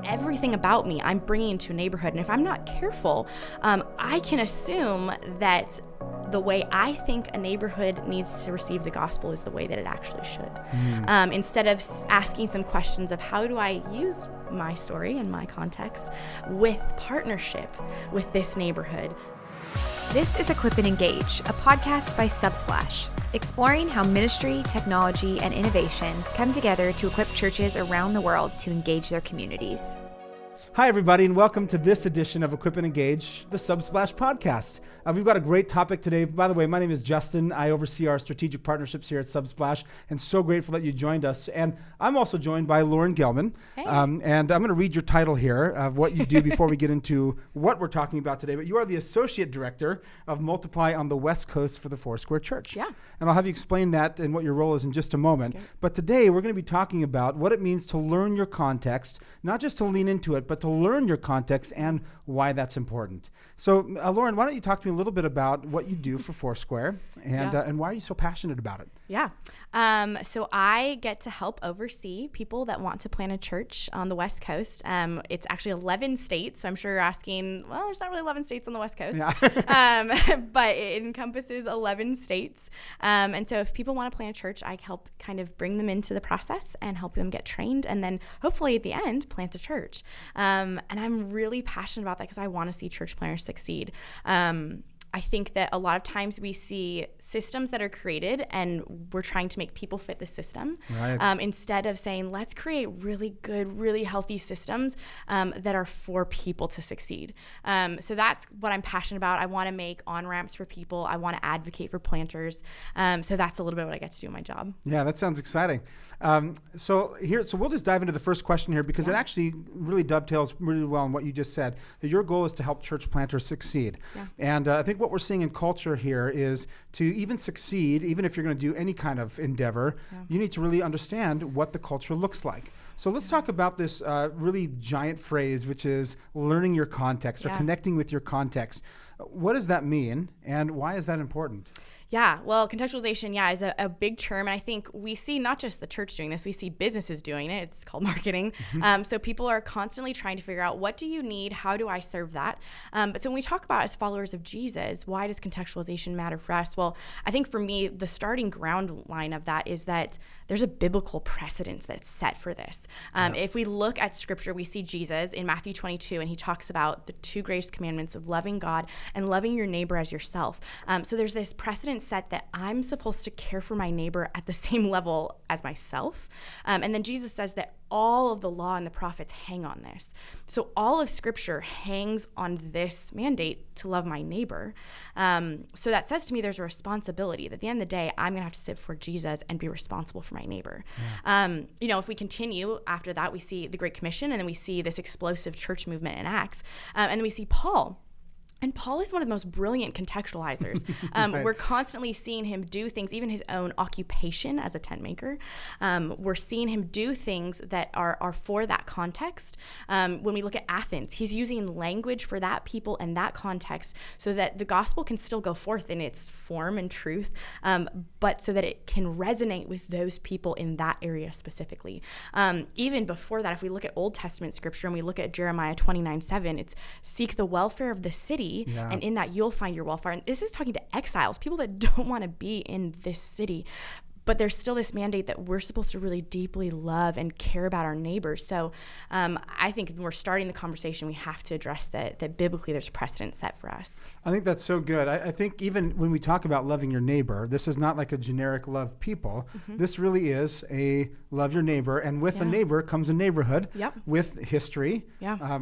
everything about me I'm bringing into a neighborhood. And if I'm not careful, I can assume that the way I think a neighborhood needs to receive the gospel is the way that it actually should. Instead of asking some questions of how do I use my story and my context with partnership with this neighborhood. This is Equip and Engage, a podcast by Subsplash, exploring how ministry, technology, and innovation come together to equip churches around the world to engage their communities. Hi, everybody, and welcome to this edition of Equip and Engage, the Subsplash podcast. We've got a great topic today. By the way, my name is Justin. I oversee our strategic partnerships here at Subsplash, and so grateful that you joined us. And I'm also joined by Lauren Gelman. Hey. And I'm going to read your title here of what you do before we get into what we're talking about today. But you are the Associate Director of Multiply on the West Coast for the Foursquare Church. Yeah. And I'll have you explain that and what your role is in just a moment. Okay. But today, we're going to be talking about what it means to learn your context, not just to lean into it, but to learn your context and why that's important. So, Lauren, why don't you talk to me a little bit about what you do for Foursquare and why are you so passionate about it? Yeah. So I get to help oversee people that want to plant a church on the West Coast. It's actually 11 states. So I'm sure you're asking, well, there's not really 11 states on the West Coast. Yeah. But it encompasses 11 states. And so if people want to plant a church, I help kind of bring them into the process and help them get trained. And then hopefully at the end, plant a church. And I'm really passionate about that because I want to see church planters succeed. I think that a lot of times we see systems that are created and we're trying to make people fit the system, right. Instead of saying, let's create really good, really healthy systems that are for people to succeed. So that's what I'm passionate about. I want to make on-ramps for people. I want to advocate for planters. So that's a little bit what I get to do in my job. Yeah, that sounds exciting. So we'll just dive into the first question here because it actually really dovetails really well on what you just said, that your goal is to help church planters succeed. Yeah. And I think what we're seeing in culture here is to even succeed, even if you're going to do any kind of endeavor, you need to really understand what the culture looks like. So let's talk about this really giant phrase, which is learning your context or connecting with your context. What does that mean and why is that important? Yeah, well, contextualization, is a big term. And I think we see not just the church doing this, we see businesses doing it. It's called marketing. So people are constantly trying to figure out, what do you need? How do I serve that? But so when we talk about as followers of Jesus, why does contextualization matter for us? Well, I think for me, the starting ground line of that is that there's a biblical precedence that's set for this. If we look at scripture, we see Jesus in Matthew 22, and he talks about the two greatest commandments of loving God and loving your neighbor as yourself. So there's this precedent set that I'm supposed to care for my neighbor at the same level as myself. And then Jesus says that all of the law and the prophets hang on this. So all of scripture hangs on this mandate to love my neighbor. So that says to me there's a responsibility that at the end of the day, I'm gonna have to sit before Jesus and be responsible for my neighbor. If we continue after that, we see the Great Commission, and then we see this explosive church movement in Acts. And then we see Paul. And Paul is one of the most brilliant contextualizers. Right. We're constantly seeing him do things, even his own occupation as a tent maker. We're seeing him do things that are for that context. When we look at Athens, he's using language for that people and that context so that the gospel can still go forth in its form and truth, but so that it can resonate with those people in that area specifically. Even before that, if we look at Old Testament scripture and we look at Jeremiah 29:7, it's seek the welfare of the city, and in that you'll find your welfare. And this is talking to exiles, people that don't want to be in this city. But there's still this mandate that we're supposed to really deeply love and care about our neighbors. So I think when we're starting the conversation, we have to address that biblically there's precedent set for us. I think that's so good. I think even when we talk about loving your neighbor, this is not like a generic love people. This really is a love your neighbor. And with a neighbor comes a neighborhood with history,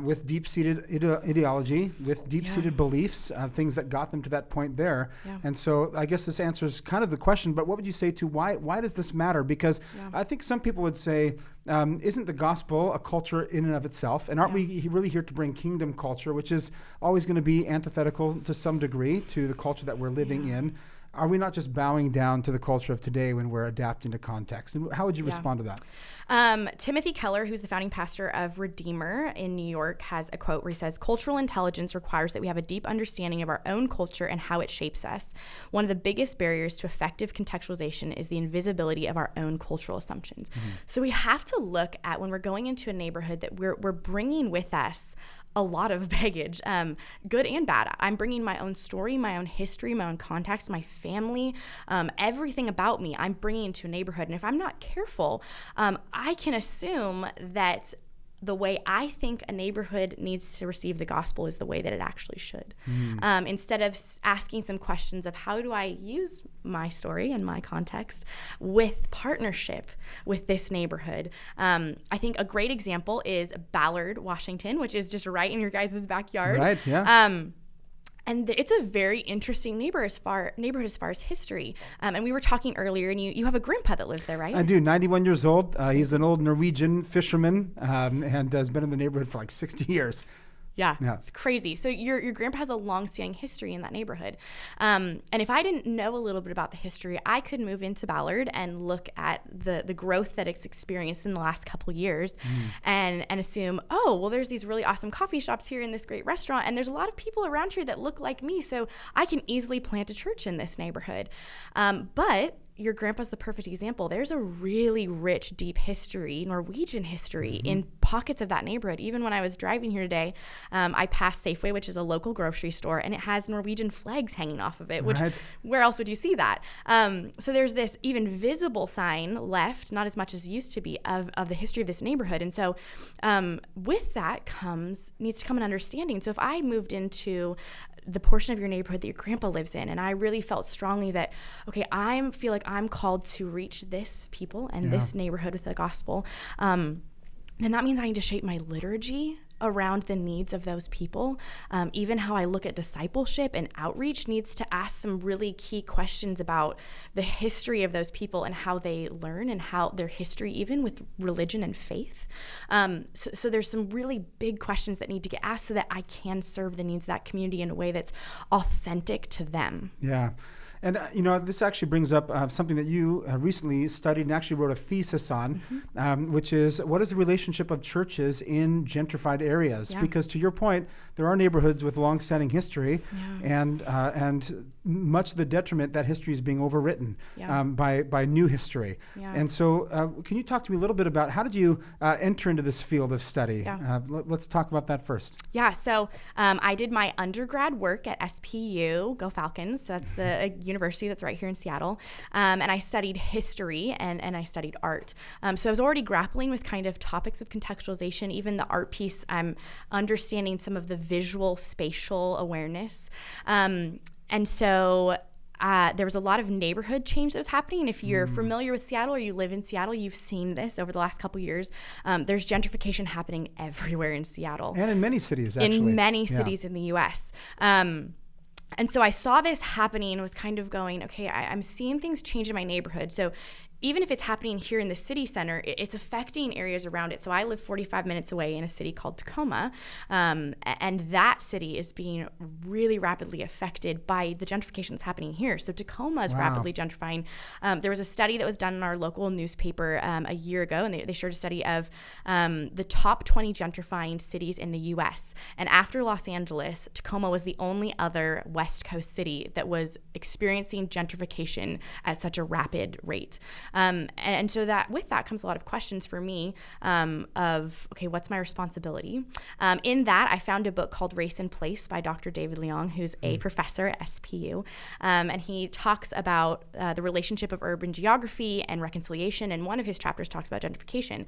with deep-seated ideology, with deep-seated beliefs, things that got them to that point there. And so I guess this answers kind of the question, but what would you say to why does this matter? Because I think some people would say, isn't the gospel a culture in and of itself? And aren't we really here to bring kingdom culture, which is always going to be antithetical to some degree to the culture that we're living in? are we not just bowing down to the culture of today when we're adapting to context? And how would you respond to that? Timothy Keller, who's the founding pastor of Redeemer in New York, has a quote where he says, "Cultural intelligence requires that we have a deep understanding of our own culture and how it shapes us. One of the biggest barriers to effective contextualization is the invisibility of our own cultural assumptions." So we have to look at, when we're going into a neighborhood, that we're bringing with us a lot of baggage, good and bad. I'm bringing my own story, my own history, my own context, my family, everything about me I'm bringing into a neighborhood. And if I'm not careful, I can assume that the way I think a neighborhood needs to receive the gospel is the way that it actually should. Instead of asking some questions of how do I use my story and my context with partnership with this neighborhood. I think a great example is Ballard, Washington, which is just right in your guys' backyard. Right, yeah. And it's a very interesting neighborhood as far as history. And we were talking earlier, and you have a grandpa that lives there, right? I do, 91 years old. He's an old Norwegian fisherman and has been in the neighborhood for like 60 years. Yeah, it's crazy. So your grandpa has a long-standing history in that neighborhood. And if I didn't know a little bit about the history, I could move into Ballard and look at the growth that it's experienced in the last couple years and assume, oh, well, there's these really awesome coffee shops here in this great restaurant, and there's a lot of people around here that look like me, so I can easily plant a church in this neighborhood. But your grandpa's the perfect example. There's a really rich, deep history, Norwegian history, in pockets of that neighborhood. Even when I was driving here today, I passed Safeway, which is a local grocery store, and it has Norwegian flags hanging off of it, which where else would you see that? So there's this even visible sign left, not as much as used to be, of the history of this neighborhood. And so with that needs to come an understanding. So if I moved into the portion of your neighborhood that your grandpa lives in, and I really felt strongly that, okay, I feel like I'm called to reach this people and this neighborhood with the gospel, then that means I need to shape my liturgy around the needs of those people. Even how I look at discipleship and outreach needs to ask some really key questions about the history of those people and how they learn and how their history, even with religion and faith. So there's some really big questions that need to get asked so that I can serve the needs of that community in a way that's authentic to them. Yeah. And, this actually brings up something that you recently studied and actually wrote a thesis on, which is what is the relationship of churches in gentrified areas? Yeah. Because to your point, there are neighborhoods with long-standing history, and much to the detriment that history is being overwritten by new history. Yeah. And so can you talk to me a little bit about how did you enter into this field of study? Yeah. Let's talk about that first. Yeah, so I did my undergrad work at SPU, go Falcons, so that's the university that's right here in Seattle, and I studied history and I studied art. So I was already grappling with kind of topics of contextualization. Even the art piece, I'm understanding some of the visual spatial awareness. And so there was a lot of neighborhood change that was happening. If you're familiar with Seattle or you live in Seattle, you've seen this over the last couple years. There's gentrification happening everywhere in Seattle. And in many cities, actually. In many cities in the U.S. And so I saw this happening and was kind of going, okay, I'm seeing things change in my neighborhood. So even if it's happening here in the city center, it's affecting areas around it. So I live 45 minutes away in a city called Tacoma, and that city is being really rapidly affected by the gentrification that's happening here. So Tacoma is rapidly gentrifying. There was a study that was done in our local newspaper a year ago, and they shared a study of the top 20 gentrifying cities in the U.S. And after Los Angeles, Tacoma was the only other West Coast city that was experiencing gentrification at such a rapid rate. And so that with that comes a lot of questions for me of, okay, what's my responsibility? In that, I found a book called Race and Place by Dr. David Leong, who's a professor at SPU. And he talks about the relationship of urban geography and reconciliation. And one of his chapters talks about gentrification.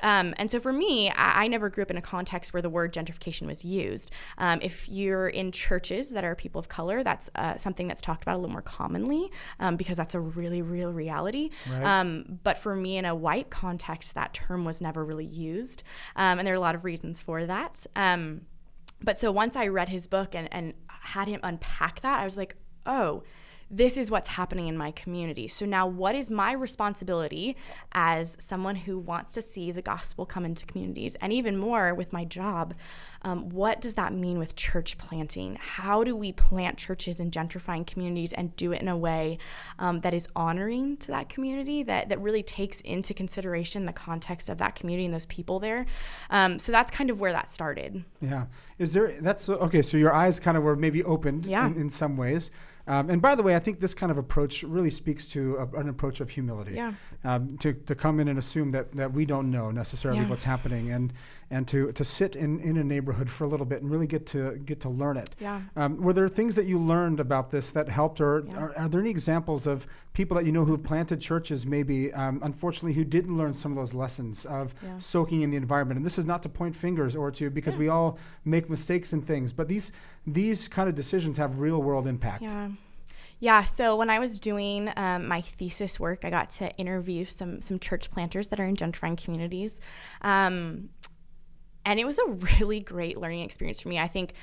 And so for me, I never grew up in a context where the word gentrification was used. If you're in churches that are people of color, that's something that's talked about a little more commonly because that's a really real reality. Right. But for me, in a white context, that term was never really used. And there are a lot of reasons for that. But so once I read his book and had him unpack that, I was like, oh, this is what's happening in my community. So now what is my responsibility as someone who wants to see the gospel come into communities? And even more with my job, what does that mean with church planting? How do we plant churches in gentrifying communities and do it in a way that is honoring to that community, that really takes into consideration the context of that community and those people there? So that's kind of where that started. Yeah. Okay, so your eyes kind of were maybe opened in some ways. And by the way, I think this kind of approach really speaks to an approach of humility. Yeah. To come in and assume that we don't know necessarily what's happening, and to sit in a neighborhood for a little bit and really get to learn it. Yeah. Were there things that you learned about this that helped, or are there any examples of people that you know who have planted churches, maybe unfortunately, who didn't learn some of those lessons of soaking in the environment? And this is not to point fingers because we all make mistakes in things, but these kind of decisions have real world impact. Yeah, so when I was doing my thesis work, I got to interview some church planters that are in gentrifying communities. And it was a really great learning experience for me. I think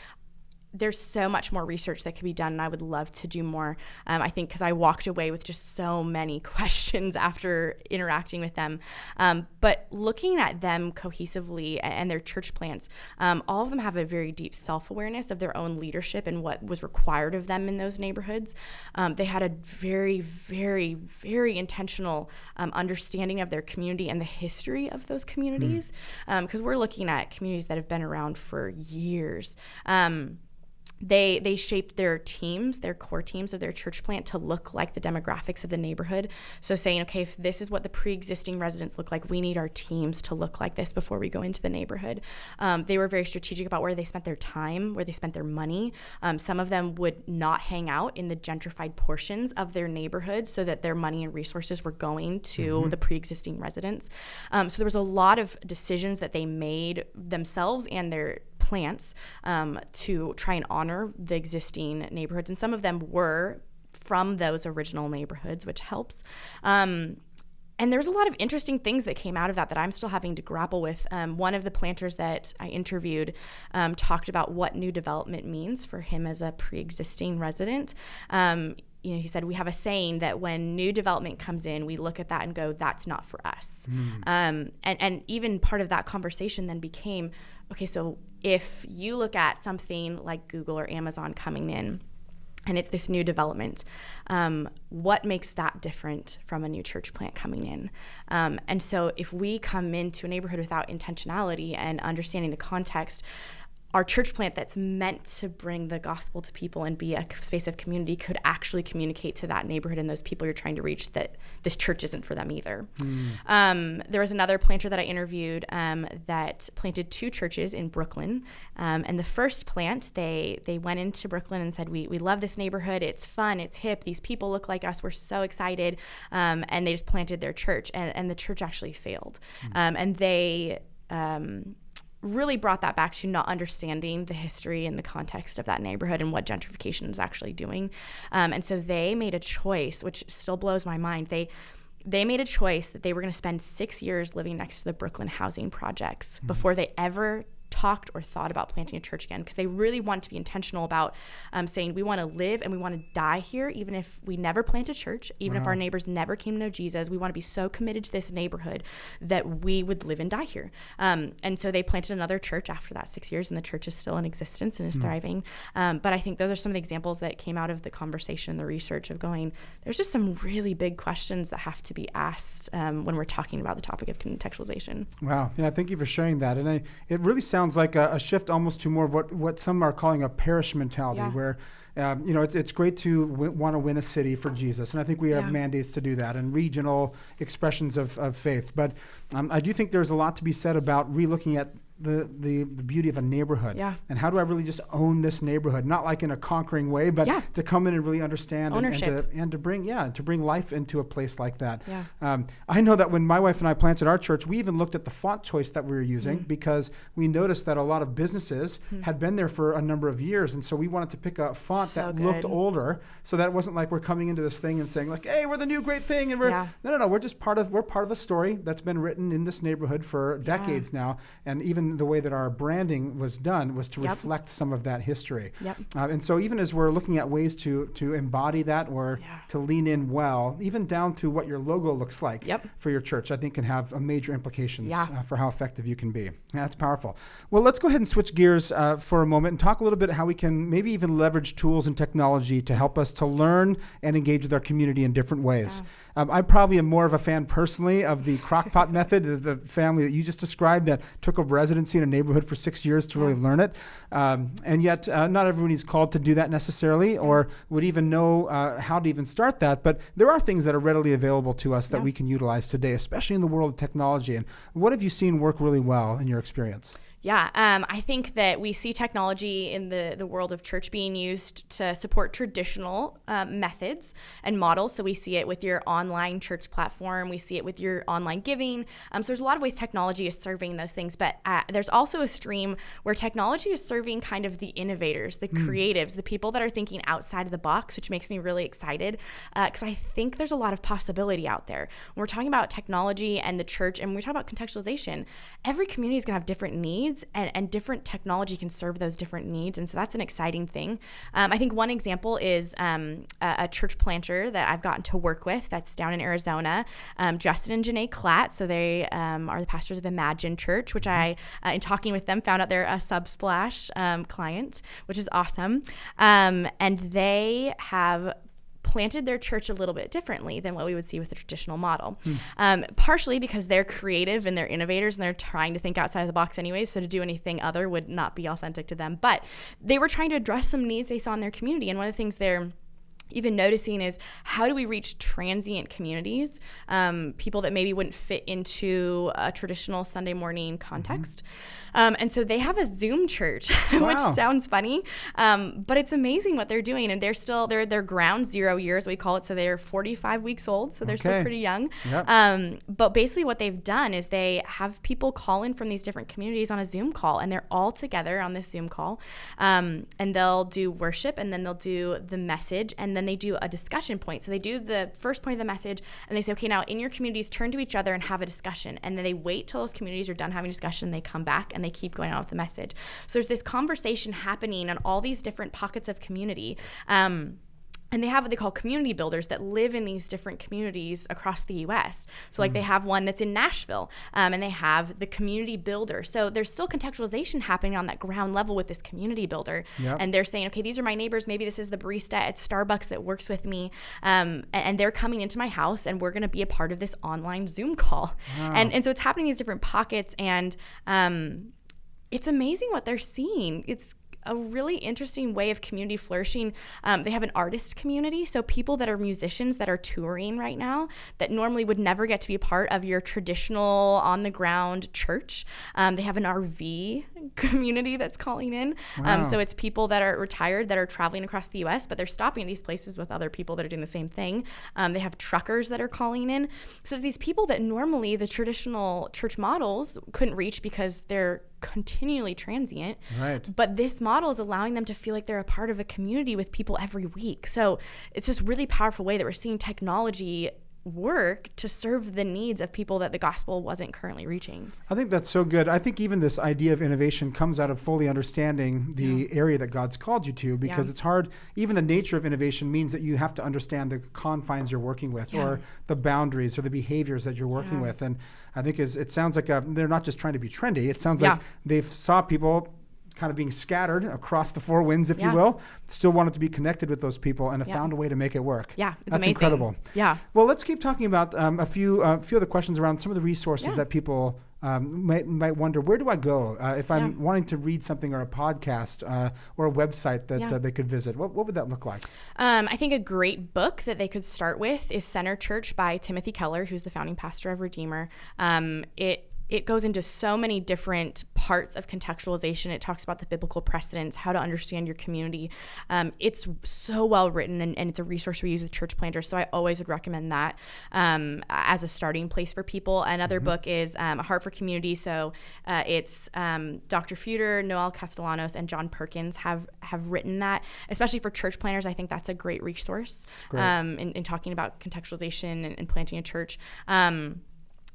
there's so much more research that could be done, and I would love to do more. I think because I walked away with just so many questions after interacting with them. But looking at them cohesively and their church plants, all of them have a very deep self-awareness of their own leadership and what was required of them in those neighborhoods. They had a very, very, very intentional understanding of their community and the history of those communities, because we're looking at communities that have been around for years. They shaped their teams, their core teams of their church plant to look like the demographics of the neighborhood. So saying, okay, if this is what the pre-existing residents look like, we need our teams to look like this before we go into the neighborhood. They were very strategic about where they spent their time, where they spent their money. Some of them would not hang out in the gentrified portions of their neighborhood so that their money and resources were going to the pre-existing residents. So there was a lot of decisions that they made themselves and their plants to try and honor the existing neighborhoods, and some of them were from those original neighborhoods, which helps. And there's a lot of interesting things that came out of that I'm still having to grapple with. One of the planters that I interviewed talked about what new development means for him as a pre-existing resident. He said, we have a saying that when new development comes in, we look at that and go, that's not for us. And even part of that conversation then became, okay, so if you look at something like Google or Amazon coming in, and it's this new development, what makes that different from a new church plant coming in? And so if we come into a neighborhood without intentionality and understanding the context, our church plant that's meant to bring the gospel to people and be a space of community could actually communicate to that neighborhood and those people you're trying to reach that this church isn't for them either. There was another planter that I interviewed that planted 2 churches in Brooklyn. And the first plant, they went into Brooklyn and said, we love this neighborhood. It's fun. It's hip. These people look like us. We're so excited. And they just planted their church. And the church actually failed. And they really brought that back to not understanding the history and the context of that neighborhood and what gentrification is actually doing. And so they made a choice, which still blows my mind. They made a choice that they were going to spend 6 years living next to the Brooklyn housing projects before they ever talked or thought about planting a church again, because they really wanted to be intentional about saying we want to live and we want to die here, even if we never plant a church, even if our neighbors never came to know Jesus. We want to be so committed to this neighborhood that we would live and die here. And so they planted another church after that 6 years, and the church is still in existence and is thriving. But I think those are some of the examples that came out of the conversation, the research of going, there's just some really big questions that have to be asked when we're talking about the topic of contextualization. Wow. Yeah, thank you for sharing that. And it really sounds like a shift almost to more of what some are calling a parish mentality, where it's great to want to win a city for Jesus, and I think we have mandates to do that and regional expressions of faith. But I do think there's a lot to be said about relooking at the beauty of a neighborhood, and how do I really just own this neighborhood, not like in a conquering way, but to come in and really understand and to bring life into a place like that. I know that when my wife and I planted our church, we even looked at the font choice that we were using because we noticed that a lot of businesses had been there for a number of years, and so we wanted to pick a font that looked older, so that it wasn't like we're coming into this thing and saying like, hey, we're the new great thing, and we're just part of a story that's been written in this neighborhood for decades now, and even even the way that our branding was done was to reflect some of that history. And so even as we're looking at ways to embody that or to lean in well, even down to what your logo looks like for your church, I think can have major implications for how effective you can be. That's powerful. Well, let's go ahead and switch gears for a moment and talk a little bit how we can maybe even leverage tools and technology to help us to learn and engage with our community in different ways. I probably am more of a fan personally of the crockpot method, the family that you just described that took a residency in a neighborhood for 6 years to really learn it. And yet not everyone is called to do that necessarily or would even know how to even start that. But there are things that are readily available to us that we can utilize today, especially in the world of technology. And what have you seen work really well in your experience? I think that we see technology in the world of church being used to support traditional methods and models. So we see it with your online church platform. We see it with your online giving. So there's a lot of ways technology is serving those things. But there's also a stream where technology is serving kind of the innovators, the creatives, the people that are thinking outside of the box, which makes me really excited because I think there's a lot of possibility out there. When we're talking about technology and the church and we talk about contextualization, every community is going to have different needs. And different technology can serve those different needs. And so that's an exciting thing. I think one example is a church planter that I've gotten to work with that's down in Arizona, Justin and Janae Klatt. So they are the pastors of Imagine Church, which I, in talking with them, found out they're a Subsplash client, which is awesome. And they have planted their church a little bit differently than what we would see with the traditional model. Partially because they're creative and they're innovators and they're trying to think outside of the box anyways, so to do anything other would not be authentic to them. But they were trying to address some needs they saw in their community. And one of the things they're even noticing is how do we reach transient communities, people that maybe wouldn't fit into a traditional Sunday morning context. And so they have a Zoom church, which sounds funny, but it's amazing what they're doing. And they're ground 0 years, we call it. So they're 45 weeks old, so they're still pretty young. But basically what they've done is they have people call in from these different communities on a Zoom call, and they're all together on this Zoom call. And they'll do worship, and then they'll do the message, and then they do a discussion point. So they do the first point of the message and they say, okay, now in your communities, turn to each other and have a discussion. And then they wait till those communities are done having a discussion. They come back and they keep going on with the message. So there's this conversation happening in all these different pockets of community. And they have what they call community builders that live in these different communities across the U.S. So like they have one that's in Nashville, and they have the community builder. So there's still contextualization happening on that ground level with this community builder. And they're saying, okay, these are my neighbors. Maybe this is the barista at Starbucks that works with me. And they're coming into my house and we're going to be a part of this online Zoom call. And so it's happening in these different pockets. And it's amazing what they're seeing. It's a really interesting way of community flourishing. They have an artist community, so people that are musicians that are touring right now that normally would never get to be a part of your traditional on-the-ground church. They have an RV community that's calling in. So it's people that are retired that are traveling across the U.S., but they're stopping at these places with other people that are doing the same thing. They have truckers that are calling in. So it's these people that normally the traditional church models couldn't reach because they're continually transient. But this model is allowing them to feel like they're a part of a community with people every week. So it's just really powerful way that we're seeing technology work to serve the needs of people that the gospel wasn't currently reaching. I think that's so good. I think even this idea of innovation comes out of fully understanding the area that God's called you to, because it's hard. Even the nature of innovation means that you have to understand the confines you're working with or the boundaries or the behaviors that you're working with. And I think it sounds like they're not just trying to be trendy. It sounds like they've saw people kind of being scattered across the four winds, if you will, still wanted to be connected with those people and have found a way to make it work. It's That's amazing. incredible. Well, let's keep talking about a few other questions around some of the resources that people might wonder, where do I go if I'm wanting to read something or a podcast or a website that they could visit? What would that look like? I think a great book that they could start with is Center Church by Timothy Keller, who's the founding pastor of Redeemer. It goes into so many different parts of contextualization. It talks about the biblical precedents, how to understand your community. It's so well written, and it's a resource we use with church planters, so I always would recommend that as a starting place for people. Another book is A Heart for Community. So it's Dr. Feuder, Noel Castellanos, and John Perkins have written that. Especially for church planters, I think that's a great resource in talking about contextualization and planting a church.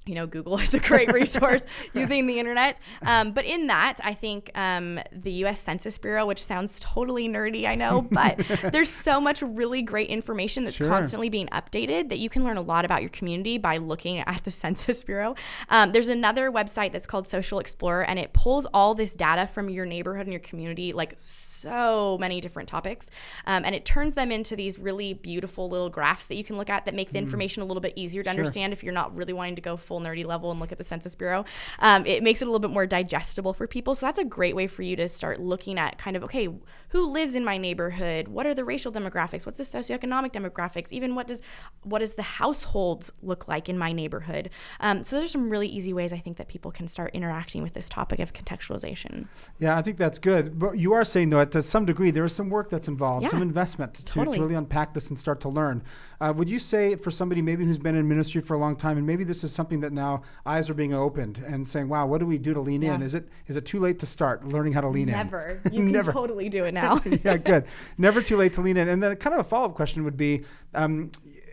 Google is a great resource using the internet. But in that, I think the U.S. Census Bureau, which sounds totally nerdy, I know, but there's so much really great information that's constantly being updated that you can learn a lot about your community by looking at the Census Bureau. There's another website that's called Social Explorer, and it pulls all this data from your neighborhood and your community, like so many different topics, and it turns them into these really beautiful little graphs that you can look at that make the information a little bit easier to understand if you're not really wanting to go full nerdy level and look at the Census Bureau. It makes it a little bit more digestible for people. So that's a great way for you to start looking at kind of, okay, who lives in my neighborhood? What are the racial demographics? What's the socioeconomic demographics? Even what does the households look like in my neighborhood? So there's some really easy ways I think that people can start interacting with this topic of contextualization. Yeah, I think that's good. But you are saying, though, to some degree, there is some work that's involved, some investment to really unpack this and start to learn. Would you say for somebody maybe who's been in ministry for a long time, and maybe this is something that now eyes are being opened and saying, wow, what do we do to lean in? Is it too late to start learning how to lean in? Never. You can totally do it now. Yeah, good. Never too late to lean in. And then kind of a follow-up question would be,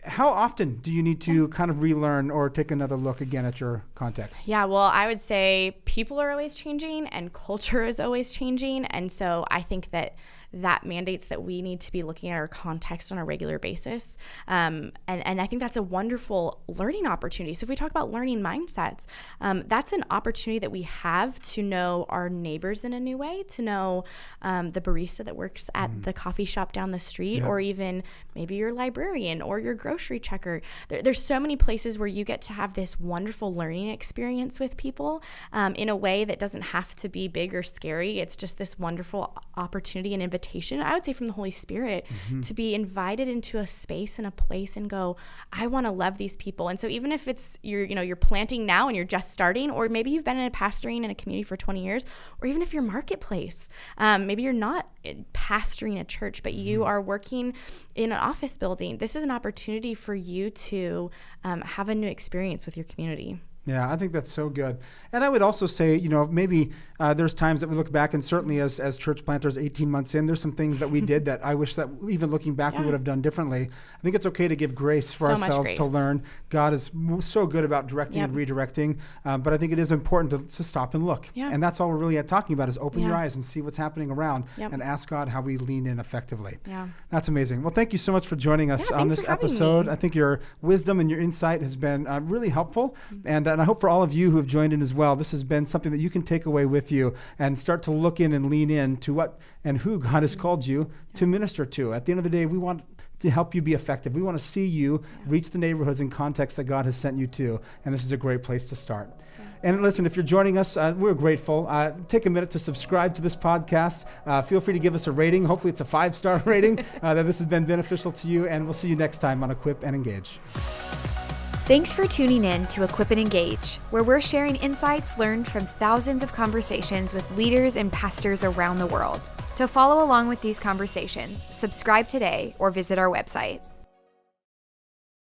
how often do you need to kind of relearn or take another look again at your context? Yeah, well, I would say people are always changing and culture is always changing. And so I think that mandates that we need to be looking at our context on a regular basis. And I think that's a wonderful learning opportunity. So if we talk about learning mindsets, that's an opportunity that we have to know our neighbors in a new way, to know the barista that works at the coffee shop down the street, or even maybe your librarian or your grocery checker. There's so many places where you get to have this wonderful learning experience with people in a way that doesn't have to be big or scary. It's just this wonderful opportunity and invitation, I would say from the Holy Spirit, to be invited into a space and a place and go, I want to love these people. And so even if it's you're planting now and you're just starting, or maybe you've been in a pastoring in a community for 20 years, or even if you're marketplace, maybe you're not pastoring a church, but you are working in an office building, this is an opportunity for you to have a new experience with your community. Yeah, I think that's so good. And I would also say, maybe there's times that we look back, and certainly as church planters 18 months in, there's some things that we did that I wish that even looking back we would have done differently. I think it's okay to give grace for ourselves to learn. God is so good about directing and redirecting, but I think it is important to stop and look. And that's all we're really talking about is open your eyes and see what's happening around and ask God how we lean in effectively. That's amazing. Well, thank you so much for joining us on this episode. I think your wisdom and your insight has been really helpful, and I hope for all of you who have joined in as well, this has been something that you can take away with you and start to look in and lean in to what and who God has called you to minister to. At the end of the day, we want to help you be effective. We want to see you reach the neighborhoods and contexts that God has sent you to, and this is a great place to start. And listen, if you're joining us, we're grateful. Take a minute to subscribe to this podcast. Feel free to give us a rating. Hopefully it's a 5-star rating that this has been beneficial to you, and we'll see you next time on Equip and Engage. Thanks for tuning in to Equip and Engage, where we're sharing insights learned from thousands of conversations with leaders and pastors around the world. To follow along with these conversations, subscribe today or visit our website.